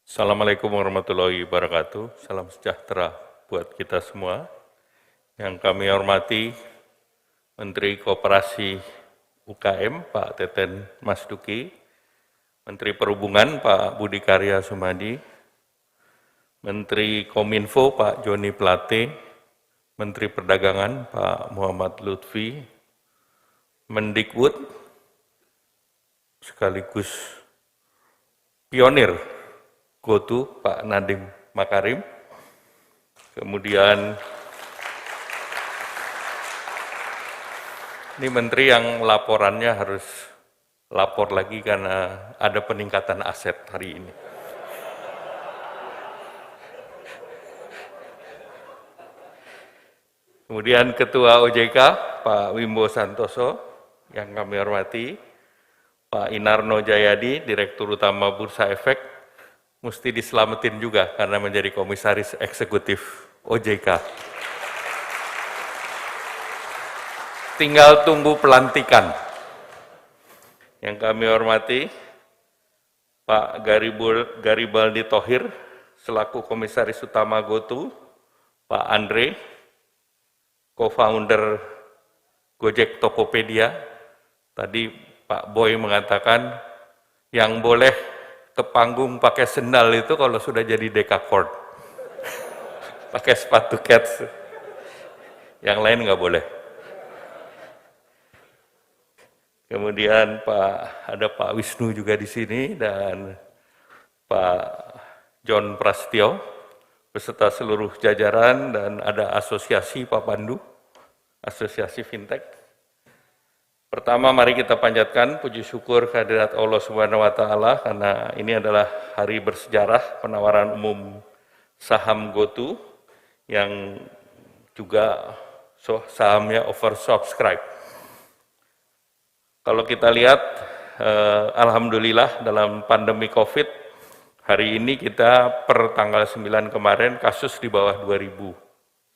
Assalamualaikum warahmatullahi wabarakatuh. Salam sejahtera buat kita semua. Yang kami hormati Menteri Koperasi UKM Pak Teten Mas Duki, Menteri Perhubungan Pak Budi Karya Sumadi, Menteri Kominfo Pak Joni Plate, Menteri Perdagangan Pak Muhammad Lutfi, Mendikbud sekaligus pionir GoTo Pak Nadiem Makarim, kemudian ini menteri yang laporannya harus lapor lagi karena ada peningkatan aset hari ini. Kemudian Ketua OJK Pak Wimbo Santoso yang kami hormati, Pak Inarno Jayadi, Direktur Utama Bursa Efek, mesti diselamatin juga karena menjadi komisaris eksekutif OJK. Tinggal tunggu pelantikan. Yang kami hormati Pak Garibaldi Thohir selaku komisaris utama GoTo, Pak Andre, co-founder Gojek Tokopedia. Tadi Pak Boy mengatakan yang boleh ke panggung pakai sendal itu kalau sudah jadi dekakord. Pakai sepatu kets. Yang lain nggak boleh. Kemudian ada Pak Wisnu juga di sini dan Pak John Prastio beserta seluruh jajaran dan ada asosiasi Pak Pandu, asosiasi fintech. Pertama mari kita panjatkan puji syukur kehadirat Allah Subhanahu wa taala karena ini adalah hari bersejarah penawaran umum saham GoTo yang juga sahamnya oversubscribe. Kalau kita lihat, alhamdulillah dalam pandemi COVID, hari ini kita per tanggal 9 kemarin kasus di bawah 2.000,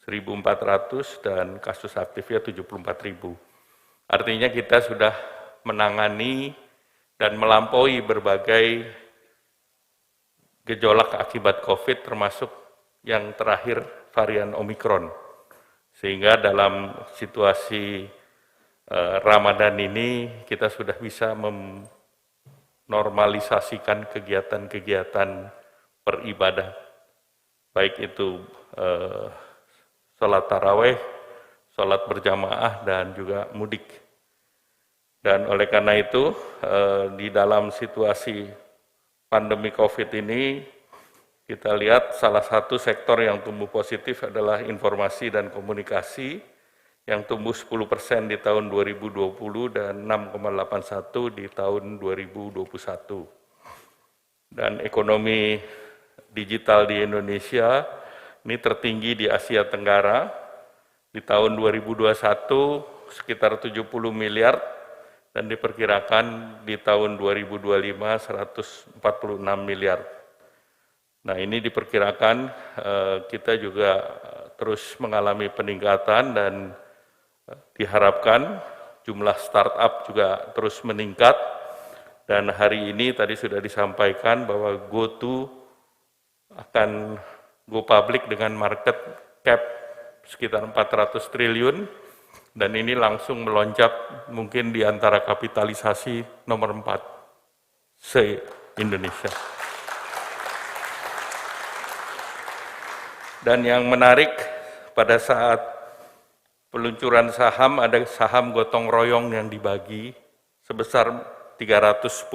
1.400 dan kasus aktifnya 74.000. Artinya kita sudah menangani dan melampaui berbagai gejolak akibat COVID termasuk yang terakhir varian Omikron. Sehingga dalam situasi Ramadan ini kita sudah bisa menormalisasikan kegiatan-kegiatan beribadah, baik itu sholat taraweh, sholat berjamaah, dan juga mudik. Dan oleh karena itu, di dalam situasi pandemi COVID ini, kita lihat salah satu sektor yang tumbuh positif adalah informasi dan komunikasi, yang tumbuh 10% di tahun 2020 dan 6,81 di tahun 2021. Dan ekonomi digital di Indonesia ini tertinggi di Asia Tenggara. Di tahun 2021 sekitar 70 miliar dan diperkirakan di tahun 2025 146 miliar. Nah ini diperkirakan kita juga terus mengalami peningkatan dan diharapkan jumlah startup juga terus meningkat dan hari ini tadi sudah disampaikan bahwa GoTo akan go public dengan market cap sekitar 400 triliun dan ini langsung melonjak mungkin di antara kapitalisasi nomor 4 se-Indonesia. Dan yang menarik pada saat peluncuran saham, ada saham gotong royong yang dibagi sebesar 310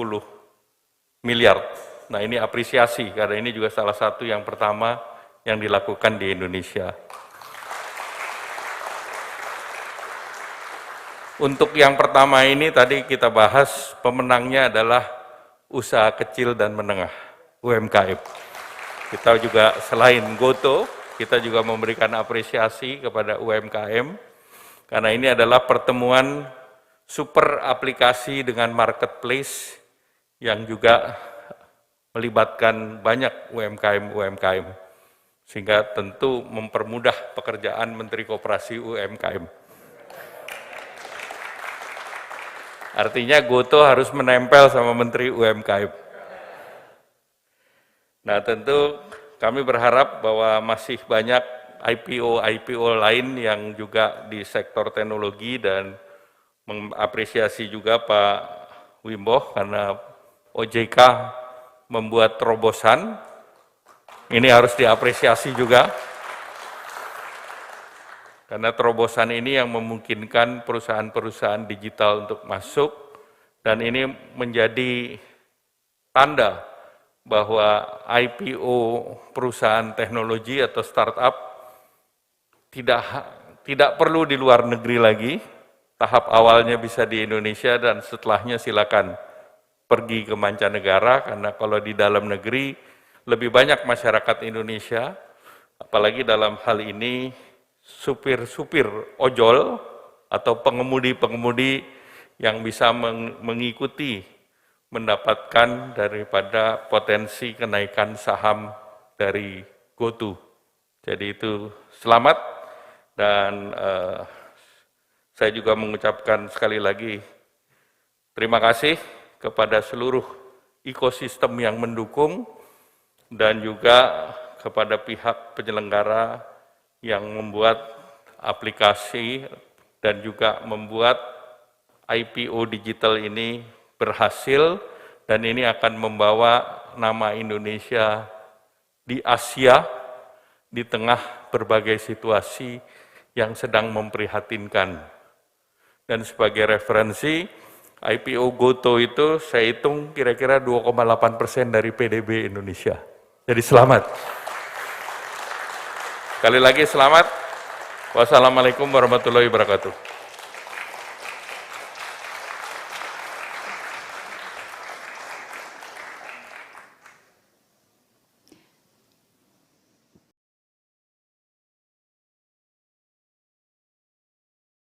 miliar. Nah ini apresiasi, karena ini juga salah satu yang pertama yang dilakukan di Indonesia. Untuk yang pertama ini tadi kita bahas, pemenangnya adalah usaha kecil dan menengah, UMKM. Kita juga selain GoTo, kita juga memberikan apresiasi kepada UMKM, karena ini adalah pertemuan super aplikasi dengan marketplace yang juga melibatkan banyak UMKM, sehingga tentu mempermudah pekerjaan Menteri Koperasi UMKM. Artinya GoTo harus menempel sama Menteri UMKM. Nah, tentu kami berharap bahwa masih banyak IPO lain yang juga di sektor teknologi dan mengapresiasi juga Pak Wimbo karena OJK membuat terobosan. Ini harus diapresiasi juga. Karena terobosan ini yang memungkinkan perusahaan-perusahaan digital untuk masuk dan ini menjadi tanda bahwa IPO perusahaan teknologi atau startup tidak perlu di luar negeri lagi. Tahap awalnya bisa di Indonesia dan setelahnya silakan pergi ke mancanegara karena kalau di dalam negeri lebih banyak masyarakat Indonesia, apalagi dalam hal ini supir-supir ojol atau pengemudi-pengemudi yang bisa mengikuti mendapatkan daripada potensi kenaikan saham dari GoTo. Jadi itu selamat dan saya juga mengucapkan sekali lagi terima kasih kepada seluruh ekosistem yang mendukung dan juga kepada pihak penyelenggara yang membuat aplikasi dan juga membuat IPO digital ini berhasil dan ini akan membawa nama Indonesia di Asia di tengah berbagai situasi yang sedang memprihatinkan. Dan sebagai referensi, IPO GoTo itu saya hitung kira-kira 2,8% dari PDB Indonesia. Jadi selamat. Sekali lagi selamat. Wassalamualaikum warahmatullahi wabarakatuh.